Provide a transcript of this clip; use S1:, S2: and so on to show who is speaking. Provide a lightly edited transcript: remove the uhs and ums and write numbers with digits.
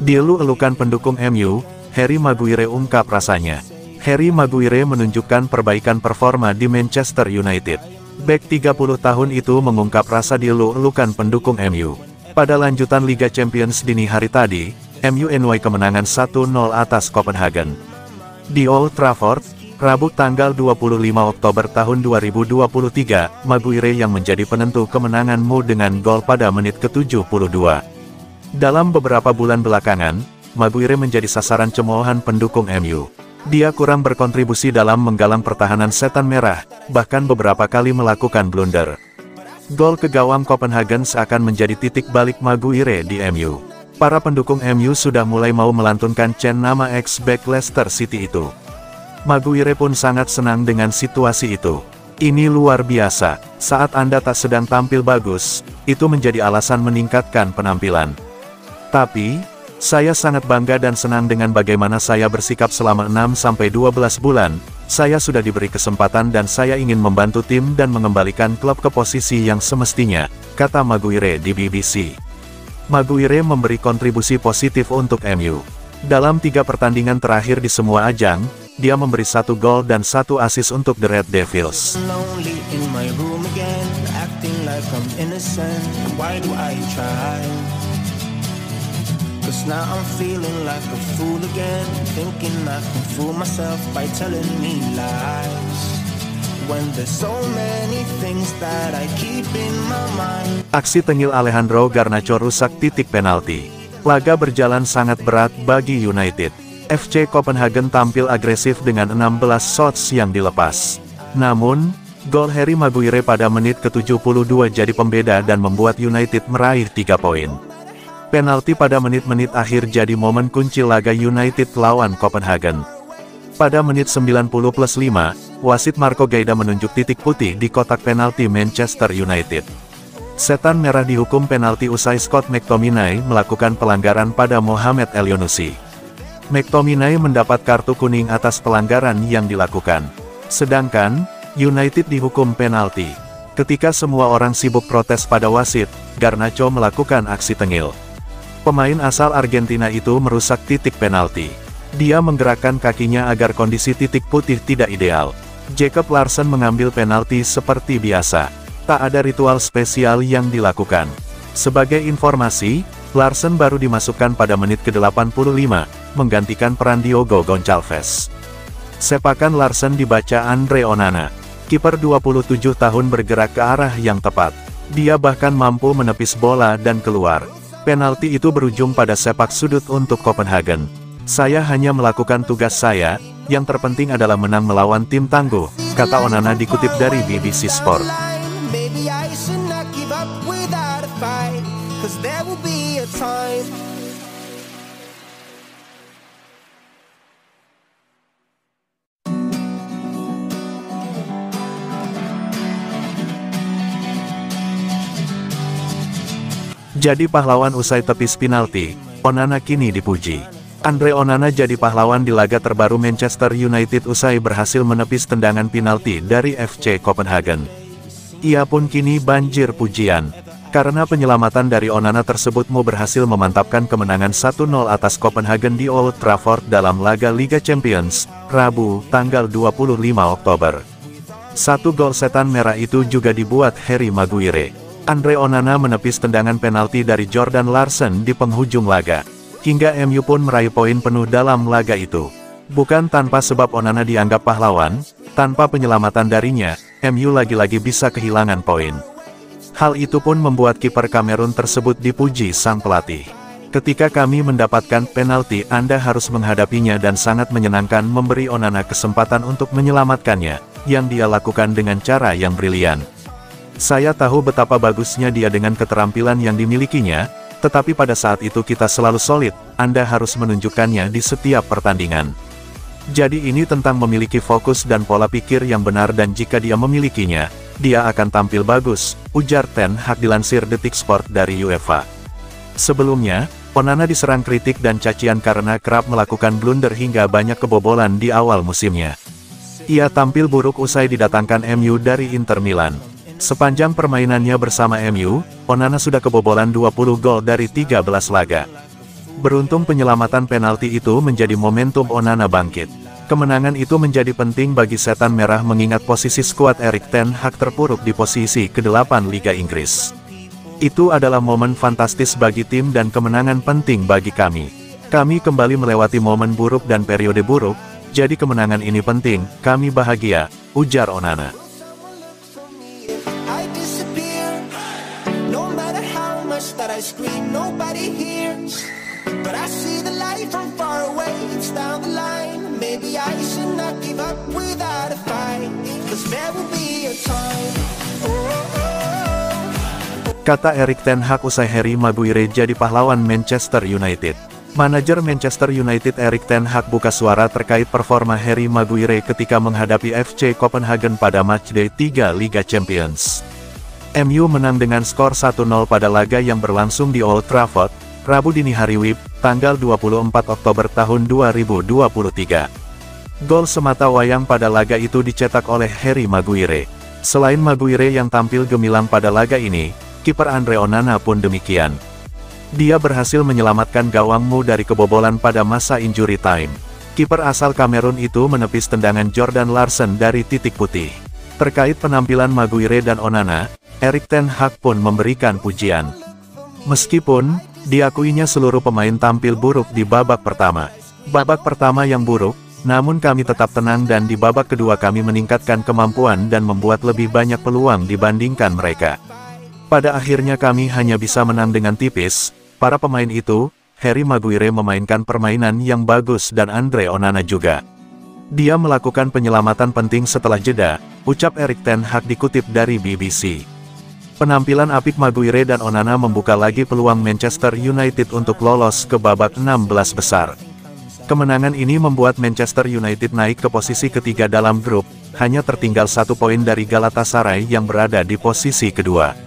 S1: Dielu-elukan pendukung MU, Harry Maguire ungkap rasanya. Harry Maguire menunjukkan perbaikan performa di Manchester United. Bek 30 tahun itu mengungkap rasa dielu-elukan pendukung MU. Pada lanjutan Liga Champions dini hari tadi, MU menuai kemenangan 1-0 atas Copenhagen. Di Old Trafford, Rabu tanggal 25 Oktober tahun 2023, Maguire yang menjadi penentu kemenanganmu dengan gol pada menit ke-72. Dalam beberapa bulan belakangan, Maguire menjadi sasaran cemoohan pendukung MU. Dia kurang berkontribusi dalam menggalang pertahanan setan merah, bahkan beberapa kali melakukan blunder. Gol ke gawang Copenhagen seakan menjadi titik balik Maguire di MU. Para pendukung MU sudah mulai mau melantunkan chant nama ex-back Leicester City itu. Maguire pun sangat senang dengan situasi itu. Ini luar biasa, saat Anda tak sedang tampil bagus, itu menjadi alasan meningkatkan penampilan. Tapi, saya sangat bangga dan senang dengan bagaimana saya bersikap selama 6-12 bulan. Saya sudah diberi kesempatan dan saya ingin membantu tim dan mengembalikan klub ke posisi yang semestinya, kata Maguire di BBC. Maguire memberi kontribusi positif untuk MU. Dalam 3 pertandingan terakhir di semua ajang, dia memberi 1 gol dan 1 assist untuk The Red Devils. Aksi tengil Alejandro Garnacho rusak titik penalti. Laga berjalan sangat berat bagi United. FC Copenhagen tampil agresif dengan 16 shots yang dilepas. Namun, gol Harry Maguire pada menit ke-72 jadi pembeda dan membuat United meraih 3 poin. Penalti pada menit-menit akhir jadi momen kunci laga United lawan Copenhagen. Pada menit 90+5, wasit Marco Gaida menunjuk titik putih di kotak penalti Manchester United. Setan merah dihukum penalti usai Scott McTominay melakukan pelanggaran pada Mohamed Elyounoussi. McTominay mendapat kartu kuning atas pelanggaran yang dilakukan. Sedangkan, United dihukum penalti. Ketika semua orang sibuk protes pada wasit, Garnacho melakukan aksi tengil. Pemain asal Argentina itu merusak titik penalti. Dia menggerakkan kakinya agar kondisi titik putih tidak ideal. Jacob Larsson mengambil penalti seperti biasa. Tak ada ritual spesial yang dilakukan. Sebagai informasi, Larsson baru dimasukkan pada menit ke-85, menggantikan peran Diogo Gonçalves. Sepakan Larsson dibaca Andre Onana. Kiper 27 tahun bergerak ke arah yang tepat. Dia bahkan mampu menepis bola dan keluar. Penalti itu berujung pada sepak sudut untuk Copenhagen. Saya hanya melakukan tugas saya, yang terpenting adalah menang melawan tim tangguh, kata Onana dikutip dari BBC Sport. Jadi pahlawan usai tepis penalti, Onana kini dipuji. Andre Onana jadi pahlawan di laga terbaru Manchester United usai berhasil menepis tendangan penalti dari FC Copenhagen. Ia pun kini banjir pujian. Karena penyelamatan dari Onana tersebut berhasil memantapkan kemenangan 1-0 atas Copenhagen di Old Trafford dalam laga Liga Champions, Rabu, tanggal 25 Oktober. 1 gol setan merah itu juga dibuat Harry Maguire. Andre Onana menepis tendangan penalti dari Jordan Larsson di penghujung laga. Hingga MU pun meraih poin penuh dalam laga itu. Bukan tanpa sebab Onana dianggap pahlawan, tanpa penyelamatan darinya, MU lagi-lagi bisa kehilangan poin. Hal itu pun membuat kiper Kamerun tersebut dipuji sang pelatih. Ketika kami mendapatkan penalti, Anda harus menghadapinya dan sangat menyenangkan memberi Onana kesempatan untuk menyelamatkannya, yang dia lakukan dengan cara yang brilian. Saya tahu betapa bagusnya dia dengan keterampilan yang dimilikinya, tetapi pada saat itu kita selalu solid, Anda harus menunjukkannya di setiap pertandingan. Jadi ini tentang memiliki fokus dan pola pikir yang benar dan jika dia memilikinya, dia akan tampil bagus, ujar Ten Hag dilansir Detik Sport dari UEFA. Sebelumnya, Onana diserang kritik dan cacian karena kerap melakukan blunder hingga banyak kebobolan di awal musimnya. Ia tampil buruk usai didatangkan MU dari Inter Milan. Sepanjang permainannya bersama MU, Onana sudah kebobolan 20 gol dari 13 laga. Beruntung penyelamatan penalti itu menjadi momentum Onana bangkit. Kemenangan itu menjadi penting bagi Setan Merah mengingat posisi skuad Erik ten Hag terpuruk di posisi ke-8 Liga Inggris. Itu adalah momen fantastis bagi tim dan kemenangan penting bagi kami. Kami kembali melewati momen buruk dan periode buruk, jadi kemenangan ini penting, kami bahagia, ujar Onana. Kata Erik ten Hag usai Harry Maguire jadi pahlawan Manchester United. Manajer Manchester United Erik ten Hag buka suara terkait performa Harry Maguire ketika menghadapi FC Copenhagen pada matchday 3 Liga Champions. MU menang dengan skor 1-0 pada laga yang berlangsung di Old Trafford, Rabu dini hari WIB, tanggal 24 Oktober tahun 2023. Gol semata wayang pada laga itu dicetak oleh Harry Maguire. Selain Maguire yang tampil gemilang pada laga ini, kiper Andre Onana pun demikian. Dia berhasil menyelamatkan gawangmu dari kebobolan pada masa injury time. Kiper asal Kamerun itu menepis tendangan Jordan Larsen dari titik putih. Terkait penampilan Maguire dan Onana, Erik ten Hag pun memberikan pujian. Meskipun, diakuinya seluruh pemain tampil buruk di babak pertama. Babak pertama yang buruk, namun kami tetap tenang dan di babak kedua kami meningkatkan kemampuan dan membuat lebih banyak peluang dibandingkan mereka. Pada akhirnya kami hanya bisa menang dengan tipis. Para pemain itu, Harry Maguire memainkan permainan yang bagus dan Andre Onana juga. Dia melakukan penyelamatan penting setelah jeda, ucap Erik ten Hag dikutip dari BBC. Penampilan apik Maguire dan Onana membuka lagi peluang Manchester United untuk lolos ke babak 16 besar. Kemenangan ini membuat Manchester United naik ke posisi ketiga dalam grup, hanya tertinggal 1 poin dari Galatasaray yang berada di posisi kedua.